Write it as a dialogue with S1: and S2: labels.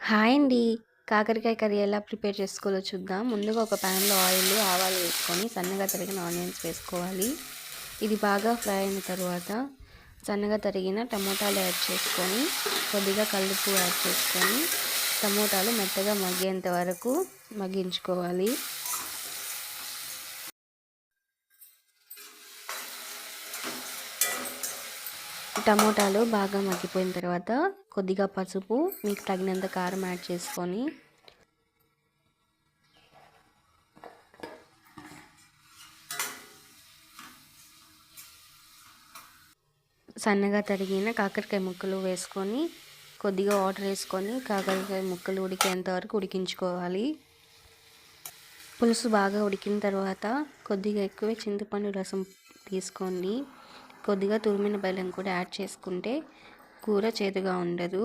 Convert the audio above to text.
S1: Hi అండి. కాకరకాయ curry ఎలా ప్రిపేర్ చేసుకోవాలో చూద్దాం. ముందుగా ఒక ప్యాన్‌లో ఆయిల్, ఆవాలు వేసుకొని సన్నగా తరిగిన ఆనియన్స్ వేసుకోవాలి. ఇది బాగా ఫ్రై అయిన తర్వాత సన్నగా తరిగిన టమోటాలు యాడ్ చేసుకొని, కొద్దిగా కల్లుప్పు యాడ్ చేసుకొని, టమోటాలు మెత్తగా మగ్గేంత వరకు మగ్గించుకోవాలి. టమోటాలు బాగా మగ్గిపోయిన తర్వాత కొద్దిగా పసుపు, మీకు తగినంత కారం యాడ్ చేసుకొని సన్నగా తరిగిన కాకరకాయ ముక్కలు వేసుకొని కొద్దిగా వాటర్ వేసుకొని కాకరకాయ ముక్కలు ఉడికేంత వరకు ఉడికించుకోవాలి. పులుసు బాగా ఉడికిన తర్వాత కొద్దిగా ఎక్కువ చింతపండు రసం తీసుకొని కొద్దిగా తురిమిన బెల్లం కూడా యాడ్ చేసుకుంటే కూర చేదుగా ఉండదు.